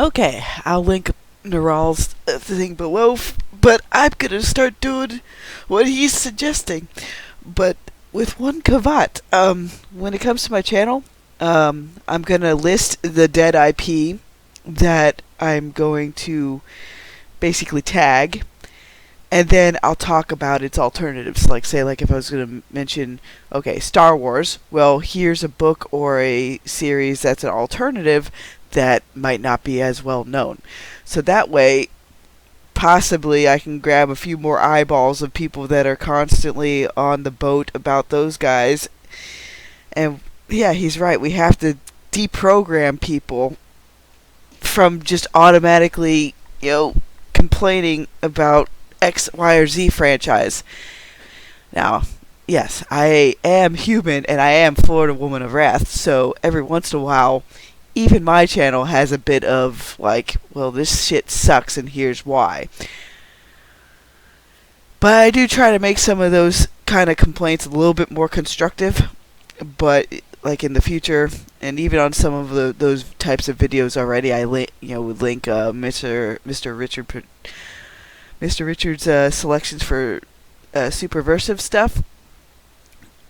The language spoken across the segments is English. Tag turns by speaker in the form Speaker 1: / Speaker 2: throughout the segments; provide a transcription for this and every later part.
Speaker 1: Okay, I'll link Neral's thing below, but I'm gonna start doing what he's suggesting. But with one caveat, when it comes to my channel, I'm gonna list the dead IP that I'm going to basically tag, and then I'll talk about its alternatives. Like, say, like if I was going to mention, okay, Star Wars, well, here's a book or a series that's an alternative that might not be as well known. So that way, possibly I can grab a few more eyeballs of people that are constantly on the boat about those guys. And yeah, he's right. We have to deprogram people from just automatically, complaining about X, Y, or Z franchise. Now, yes, I am human and I am Florida Woman of Wrath, so every once in a while, even my channel has a bit of, like, well, this shit sucks and here's why. But I do try to make some of those kind of complaints a little bit more constructive, but like in the future, and even on some of those types of videos already, I would link Mr. Richard's selections for superversive stuff.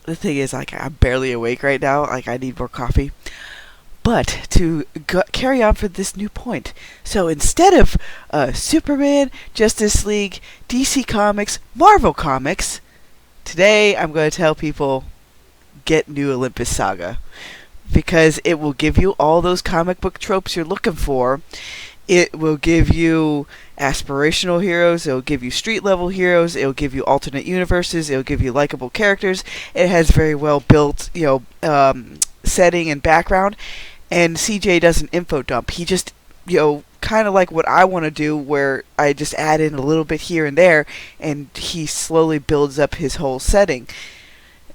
Speaker 1: The thing is, like, I'm barely awake right now. Like, I need more coffee. But to carry on for this new point, so instead of Superman, Justice League, DC Comics, Marvel Comics, today I'm going to tell people, get new Olympus Saga, because it will give you all those comic book tropes you're looking for. It will give you aspirational heroes, it'll give you street level heroes, it'll give you alternate universes, it'll give you likable characters. It has very well built, setting and background. And CJ does an info dump. He just, kind of like what I want to do, where I just add in a little bit here and there, and he slowly builds up his whole setting.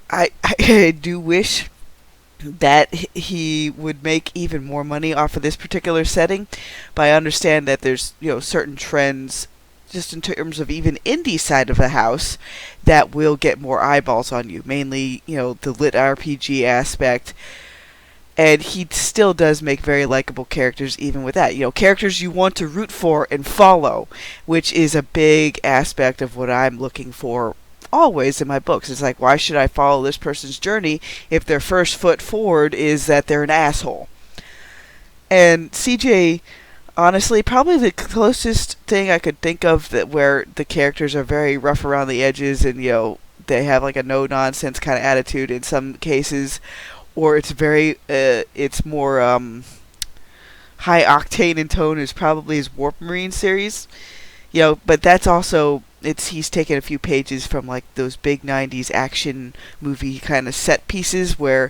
Speaker 1: I do wish that he would make even more money off of this particular setting, but I understand that there's, certain trends just in terms of even indie side of the house that will get more eyeballs on you, mainly, the lit RPG aspect. And he still does make very likable characters even with that. Characters you want to root for and follow, which is a big aspect of what I'm looking for always in my books. It's like, why should I follow this person's journey if their first foot forward is that they're an asshole? And CJ, honestly, probably the closest thing I could think of that where the characters are very rough around the edges and, they have like a no-nonsense kind of attitude in some cases, or it's very, it's more high octane in tone, is probably his Warp Marine series. But that's also, he's taken a few pages from like those big 90s action movie kind of set pieces where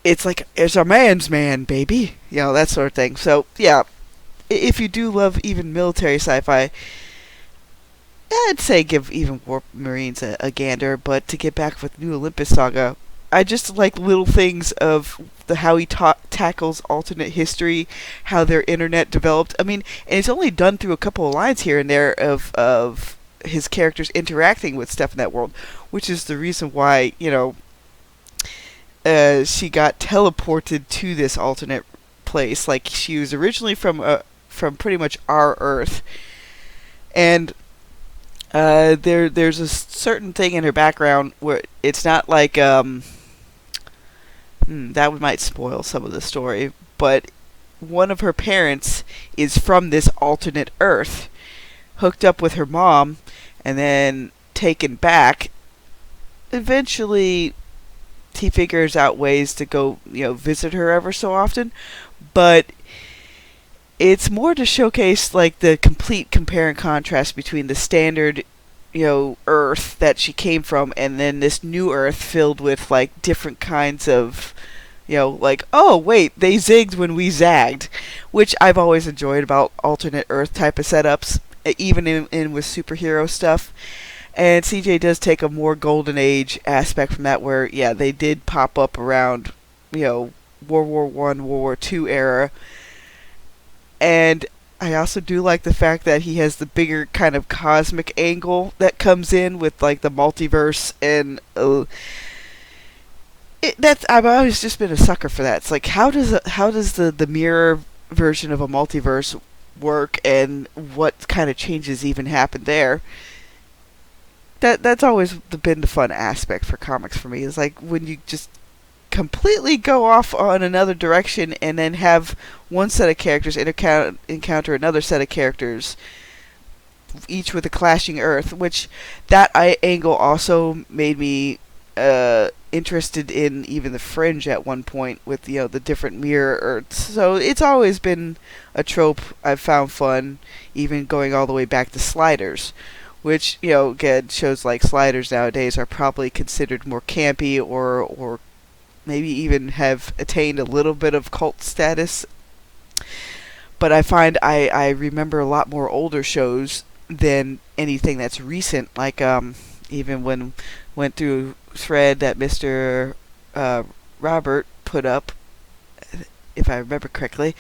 Speaker 1: it's like, it's a man's man, baby. That sort of thing. So, yeah, if you do love even military sci-fi, I'd say give even Warp Marines a gander. But to get back with New Olympus Saga, I just like little things of how he tackles alternate history, how their internet developed. I mean, and it's only done through a couple of lines here and there of his characters interacting with stuff in that world, which is the reason why, she got teleported to this alternate place. Like, she was originally from pretty much our Earth, and there's a certain thing in her background where it's not like that might spoil some of the story, but one of her parents is from this alternate Earth, hooked up with her mom, and then taken back. Eventually, he figures out ways to go, visit her ever so often, but it's more to showcase like the complete compare and contrast between the standard Earth that she came from, and then this new Earth filled with like different kinds of, like, oh wait, they zigged when we zagged, which I've always enjoyed about alternate Earth type of setups, even in with superhero stuff. And CJ does take a more golden age aspect from that, where they did pop up around World War I, World War II era. And I also do like the fact that he has the bigger kind of cosmic angle that comes in with like the multiverse, and I've always just been a sucker for that. It's like, how does the mirror version of a multiverse work and what kind of changes even happened there. That's always been the fun aspect for comics for me, is like when you just completely go off on another direction and then have one set of characters encounter another set of characters, each with a clashing Earth, which that angle also made me interested in even the Fringe at one point with the different mirror Earths. So it's always been a trope I've found fun, even going all the way back to Sliders, which again, shows like Sliders nowadays are probably considered more campy or maybe even have attained a little bit of cult status. But I find I remember a lot more older shows than anything that's recent. Like even when went through thread that Mr. Robert put up, if I remember correctly,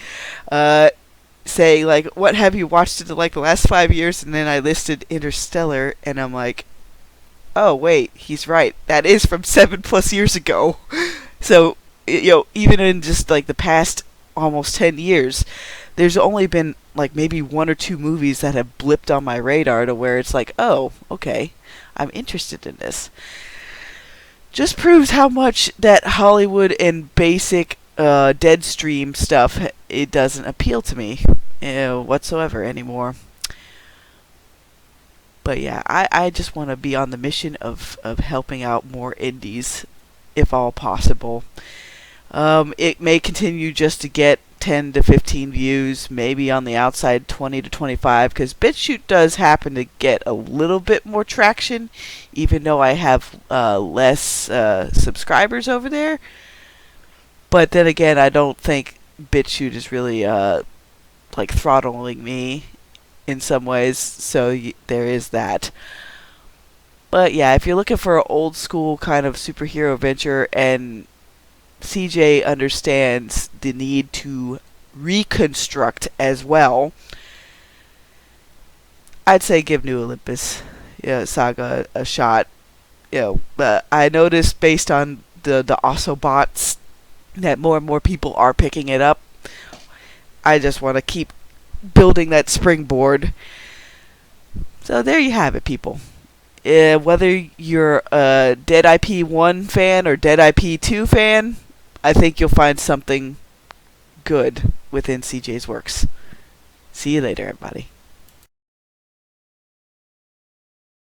Speaker 1: saying like, what have you watched in like the last 5 years? And then I listed Interstellar, and I'm like, oh wait, he's right. That is from 7+ years ago. So even in just like the past almost 10 years, there's only been like maybe 1 or 2 movies that have blipped on my radar to where it's like, oh, okay, I'm interested in this. Just proves how much that Hollywood and basic Deadstream stuff, it doesn't appeal to me whatsoever anymore. But yeah, I just want to be on the mission of helping out more indies, if all possible. It may continue just to get 10 to 15 views, maybe on the outside 20 to 25, because BitChute does happen to get a little bit more traction, even though I have less subscribers over there. But then again, I don't think BitChute is really like throttling me in some ways, so there is that. But yeah, if you're looking for an old school kind of superhero adventure, and CJ understands the need to reconstruct as well, I'd say give New Olympus Saga a shot. But I noticed based on the Autobots that more and more people are picking it up. I just want to keep building that springboard. So there you have it, people. Whether you're a Dead IP 1 fan or Dead IP 2 fan, I think you'll find something good within CJ's works. See you later, everybody.